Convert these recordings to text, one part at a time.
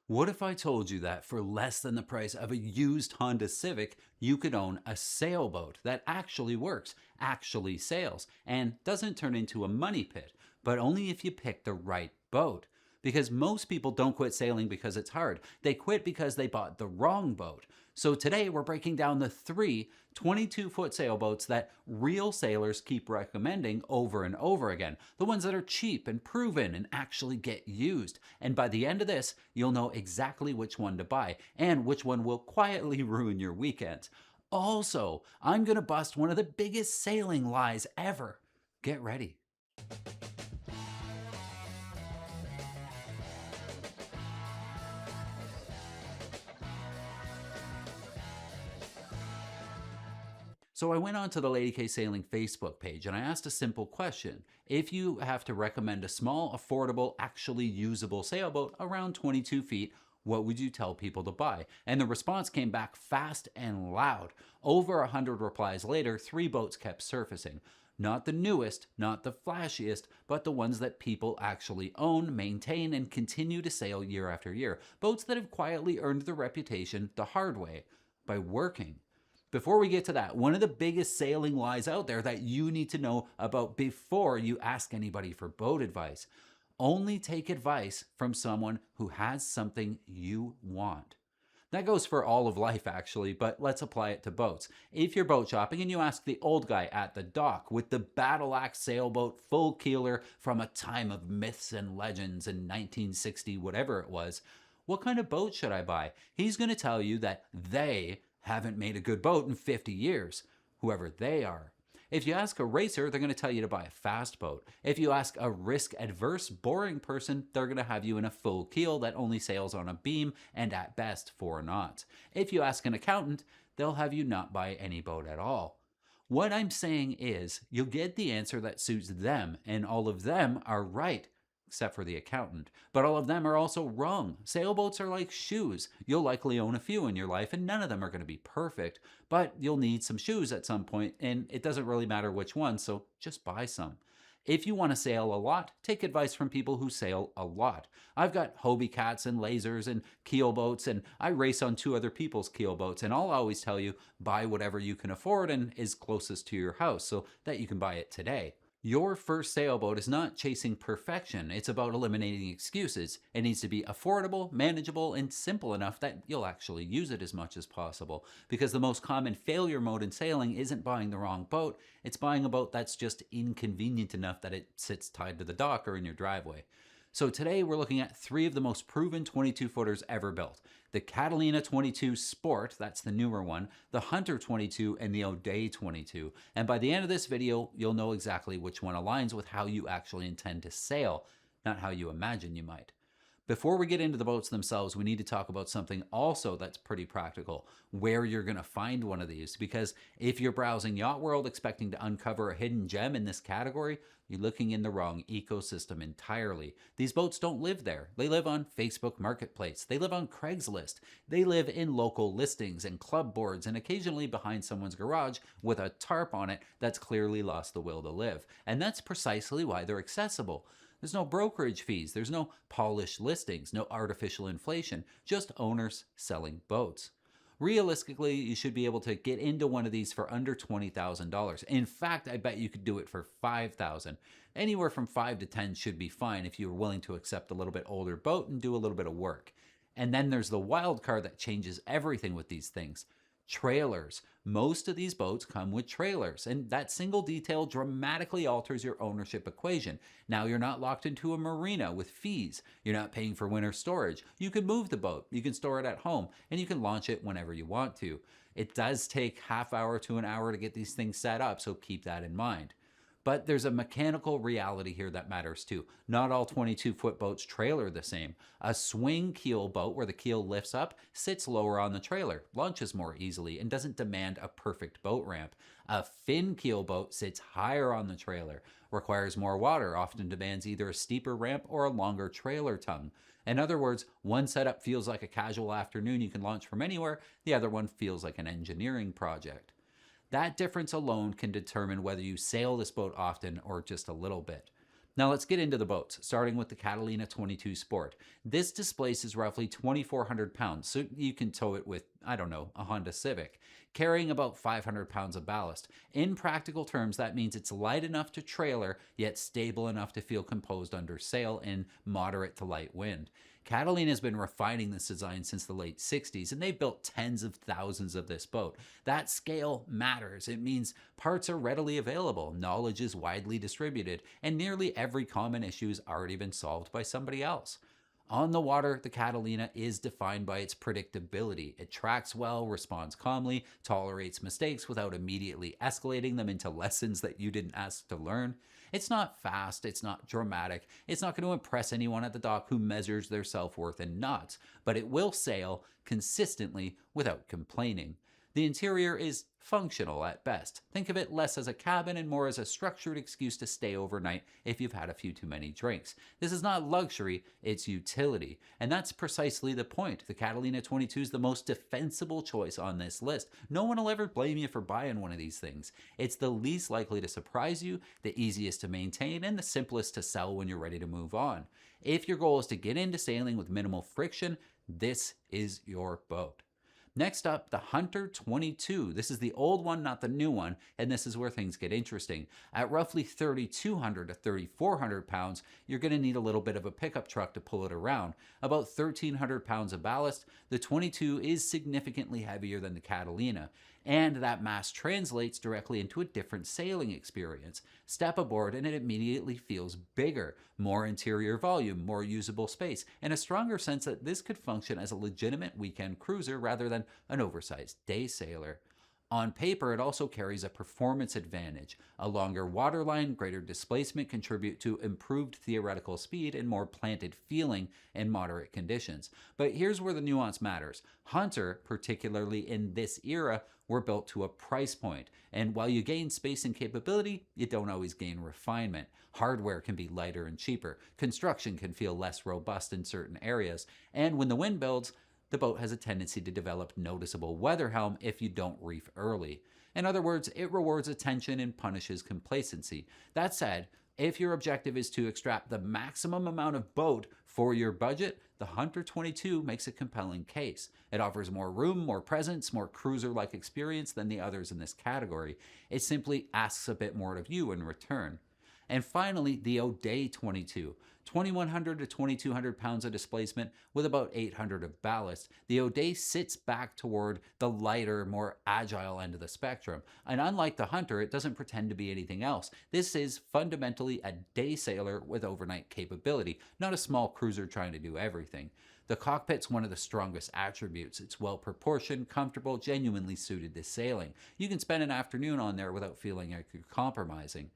What if I told you that for less than the price of a used Honda Civic, you could own a sailboat that actually works, actually sails, and doesn't turn into a money pit, but only if you pick the right boat? Because most people don't quit sailing because it's hard. They quit because they bought the wrong boat. So today we're breaking down the three 22-foot sailboats that real sailors keep recommending over and over again. The ones that are cheap and proven and actually get used. And by the end of this, you'll know exactly which one to buy and which one will quietly ruin your weekend. Also, I'm going to bust one of the biggest sailing lies ever. Get ready. So I went onto the Lady K Sailing Facebook page and I asked a simple question. If you have to recommend a small, affordable, actually usable sailboat around 22 feet, what would you tell people to buy? And the response came back fast and loud. Over 100 replies later, three boats kept surfacing. Not the newest, not the flashiest, but the ones that people actually own, maintain, and continue to sail year after year. Boats that have quietly earned the reputation the hard way, by working. Before we get to that, one of the biggest sailing lies out there that you need to know about before you ask anybody for boat advice. Only take advice from someone who has something you want. That goes for all of life, actually, but let's apply it to boats. If you're boat shopping and you ask the old guy at the dock with the battle axe sailboat full keeler from a time of myths and legends in 1960, whatever it was, what kind of boat should I buy? He's going to tell you that they haven't made a good boat in 50 years, whoever they are. If you ask a racer, they're going to tell you to buy a fast boat. If you ask a risk-adverse, boring person, they're going to have you in a full keel that only sails on a beam and at best 4 knots. If you ask an accountant, they'll have you not buy any boat at all. What I'm saying is, you'll get the answer that suits them, and all of them are right, except for the accountant. But all of them are also wrong. Sailboats are like shoes. You'll likely own a few in your life, and none of them are going to be perfect. But you'll need some shoes at some point, and it doesn't really matter which one, so just buy some. If you want to sail a lot, take advice from people who sail a lot. I've got Hobie Cats and lasers and keel boats, and I race on 2 other people's keel boats, and I'll always tell you, buy whatever you can afford and is closest to your house so that you can buy it today. Your first sailboat is not chasing perfection, it's about eliminating excuses. It needs to be affordable, manageable, and simple enough that you'll actually use it as much as possible. Because the most common failure mode in sailing isn't buying the wrong boat, it's buying a boat that's just inconvenient enough that it sits tied to the dock or in your driveway. So today we're looking at 3 of the most proven 22-footers ever built. The Catalina 22 Sport, that's the newer one, the Hunter 22, and the O'Day 22. And by the end of this video, you'll know exactly which one aligns with how you actually intend to sail, not how you imagine you might. Before we get into the boats themselves, we need to talk about something also that's pretty practical, where you're going to find one of these. Because if you're browsing Yacht World expecting to uncover a hidden gem in this category, you're looking in the wrong ecosystem entirely. These boats don't live there. They live on Facebook Marketplace. They live on Craigslist. They live in local listings and club boards and occasionally behind someone's garage with a tarp on it that's clearly lost the will to live. And that's precisely why they're accessible. There's no brokerage fees, there's no polished listings, no artificial inflation, just owners selling boats. Realistically, you should be able to get into one of these for under $20,000. In fact, I bet you could do it for $5,000. Anywhere from 5 to 10 should be fine if you're willing to accept a little bit older boat and do a little bit of work. And then there's the wild card that changes everything with these things. Trailers. Most of these boats come with trailers, and that single detail dramatically alters your ownership equation. Now you're not locked into a marina with fees. You're not paying for winter storage. You can move the boat, you can store it at home, and you can launch it whenever you want to. It does take half hour to an hour to get these things set up, so keep that in mind. But there's a mechanical reality here that matters too. Not all 22-foot boats trailer the same. A swing keel boat where the keel lifts up sits lower on the trailer, launches more easily, and doesn't demand a perfect boat ramp. A fin keel boat sits higher on the trailer, requires more water, often demands either a steeper ramp or a longer trailer tongue. In other words, one setup feels like a casual afternoon you can launch from anywhere, the other one feels like an engineering project. That difference alone can determine whether you sail this boat often or just a little bit. Now let's get into the boats, starting with the Catalina 22 Sport. This displaces roughly 2,400 pounds, so you can tow it with, I don't know, a Honda Civic, carrying about 500 pounds of ballast. In practical terms, that means it's light enough to trailer, yet stable enough to feel composed under sail in moderate to light wind. Catalina has been refining this design since the late 60s, and they've built tens of thousands of this boat. That scale matters. It means parts are readily available, knowledge is widely distributed, and nearly every common issue has already been solved by somebody else. On the water, the Catalina is defined by its predictability. It tracks well, responds calmly, tolerates mistakes without immediately escalating them into lessons that you didn't ask to learn. It's not fast, it's not dramatic, it's not going to impress anyone at the dock who measures their self-worth in knots, but it will sail consistently without complaining. The interior is functional at best. Think of it less as a cabin and more as a structured excuse to stay overnight if you've had a few too many drinks. This is not luxury, it's utility. And that's precisely the point. The Catalina 22 is the most defensible choice on this list. No one will ever blame you for buying one of these things. It's the least likely to surprise you, the easiest to maintain, and the simplest to sell when you're ready to move on. If your goal is to get into sailing with minimal friction, this is your boat. Next up, the Hunter 22. This is the old one, not the new one, and this is where things get interesting. At roughly 3,200 to 3,400 pounds, you're going to need a little bit of a pickup truck to pull it around. About 1,300 pounds of ballast, the 22 is significantly heavier than the Catalina, and that mass translates directly into a different sailing experience. Step aboard and it immediately feels bigger, more interior volume, more usable space, and a stronger sense that this could function as a legitimate weekend cruiser rather than an oversized day sailor. On paper, it also carries a performance advantage. A longer waterline, greater displacement contribute to improved theoretical speed and more planted feeling in moderate conditions. But here's where the nuance matters. Hunter, particularly in this era, were built to a price point. And while you gain space and capability, you don't always gain refinement. Hardware can be lighter and cheaper. Construction can feel less robust in certain areas. And when the wind builds, the boat has a tendency to develop noticeable weather helm if you don't reef early. In other words, it rewards attention and punishes complacency. That said, if your objective is to extract the maximum amount of boat for your budget, the Hunter 22 makes a compelling case. It offers more room, more presence, more cruiser-like experience than the others in this category. It simply asks a bit more of you in return. And finally, the O'Day 22. 2,100 to 2,200 pounds of displacement with about 800 of ballast. The O'Day sits back toward the lighter, more agile end of the spectrum. And unlike the Hunter, it doesn't pretend to be anything else. This is fundamentally a day sailor with overnight capability, not a small cruiser trying to do everything. The cockpit's one of the strongest attributes. It's well proportioned, comfortable, genuinely suited to sailing. You can spend an afternoon on there without feeling like you're compromising.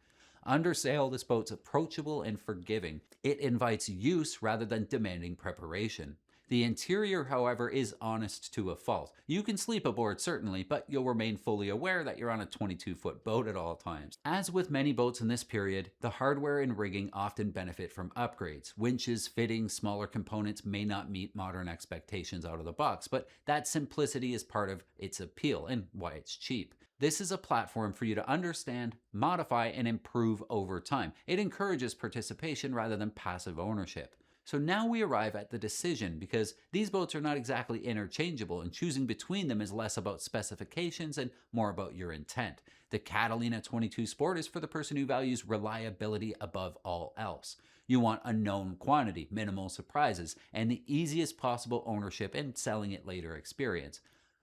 Under sail, this boat's approachable and forgiving. It invites use rather than demanding preparation. The interior, however, is honest to a fault. You can sleep aboard, certainly, but you'll remain fully aware that you're on a 22-foot boat at all times. As with many boats in this period, the hardware and rigging often benefit from upgrades. Winches, fittings, smaller components may not meet modern expectations out of the box, but that simplicity is part of its appeal and why it's cheap. This is a platform for you to understand, modify, and improve over time. It encourages participation rather than passive ownership. So now we arrive at the decision, because these boats are not exactly interchangeable, and choosing between them is less about specifications and more about your intent. The Catalina 22 Sport is for the person who values reliability above all else. You want a known quantity, minimal surprises, and the easiest possible ownership and selling it later experience.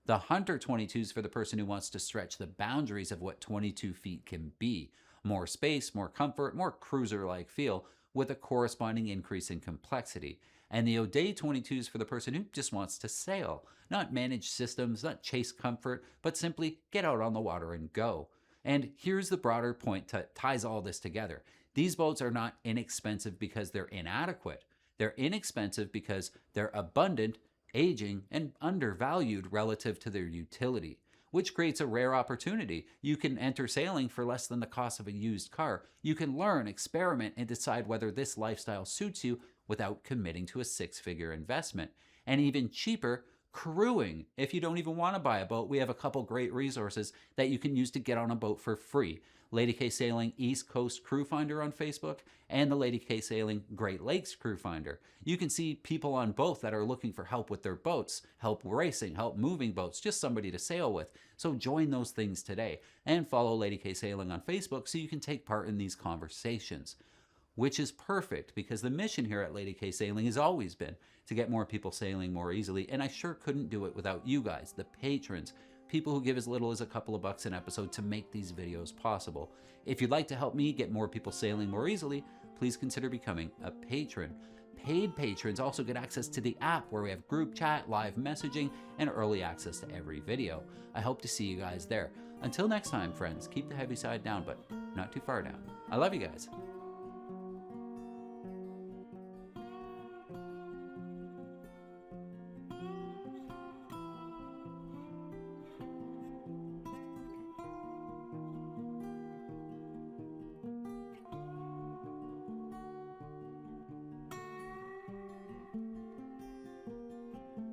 The Hunter 22 is for the person who wants to stretch the boundaries of what 22 feet can be. More space, more comfort, more cruiser-like feel, with a corresponding increase in complexity. And the O'Day 22 is for the person who just wants to sail, not manage systems, not chase comfort, but simply get out on the water and go. And here's the broader point that ties all this together. These boats are not inexpensive because they're inadequate. They're inexpensive because they're abundant, aging, and undervalued relative to their utility, which creates a rare opportunity. You can enter sailing for less than the cost of a used car. You can learn, experiment, and decide whether this lifestyle suits you without committing to a six-figure investment. And even cheaper, crewing. If you don't even want to buy a boat, we have a couple great resources that you can use to get on a boat for free. Lady K Sailing East Coast Crew Finder on Facebook, and the Lady K Sailing Great Lakes Crew Finder. You can see people on both that are looking for help with their boats, help racing, help moving boats, just somebody to sail with. So join those things today and follow Lady K Sailing on Facebook so you can take part in these conversations. Which is perfect because the mission here at Lady K Sailing has always been to get more people sailing more easily, and I sure couldn't do it without you guys, the patrons, people who give as little as a couple of bucks an episode to make these videos possible. If you'd like to help me get more people sailing more easily, please consider becoming a patron. Paid patrons also get access to the app where we have group chat, live messaging, and early access to every video. I hope to see you guys there. Until next time, friends, keep the heavy side down, but not too far down. I love you guys.